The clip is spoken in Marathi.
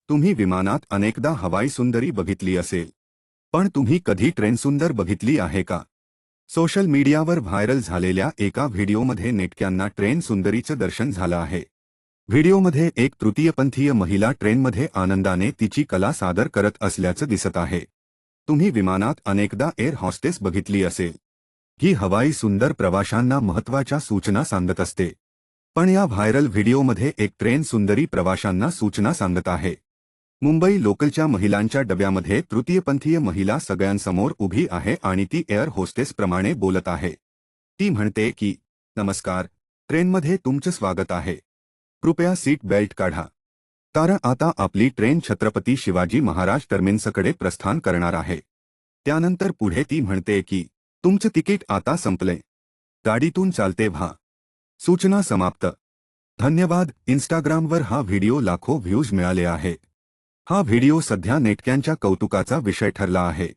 तुम्ही विमानात अनेकदा हवाई सुंदरी बघितली असेल, पण तुम्ही कधी ट्रेन सुंदर बघितली आहे का? सोशल मीडियावर व्हायरल झालेल्या एका व्हिडिओमध्ये नेटक्यांना ट्रेन सुंदरीचं दर्शन झालं आहे. व्हिडिओमध्ये एक तृतीयपंथीय महिला ट्रेनमध्ये आनंदाने तिची कला सादर करत असल्याचं दिसत आहे. तुम्ही विमानात अनेकदा एअर हॉस्टेस बघितली असेल. ही हवाई सुंदर प्रवाशांना महत्त्वाच्या सूचना सांगत असते. पण या व्हायरल व्हिडिओमध्ये एक ट्रेन सुंदरी प्रवाशांना सूचना सांगत आहे. मुंबई लोकलच्या महिलांच्या डब्यामध्ये तृतीयपंथीय महिला सगळ्यांसमोर उभी आहे आणि ती एअर होस्टेसप्रमाणे बोलत आहे. ती म्हणते की, नमस्कार, ट्रेनमध्ये तुमचं स्वागत आहे. कृपया सीट बेल्ट काढा. कारण आता आपली ट्रेन छत्रपती शिवाजी महाराज टर्मिनसकडे प्रस्थान करणार आहे. त्यानंतर पुढे ती म्हणते की, तुमचं तिकीट आता संपलंय. गाडीतून चालते व्हा. सूचना समाप्त. धन्यवाद. इंस्टाग्रामवर हा व्हिडिओ लाखो व्ह्यूज मिळाले आहे. हा व्हिडिओ सध्या नेटक्यांच्या कौतुकाचा विषय ठरला आहे.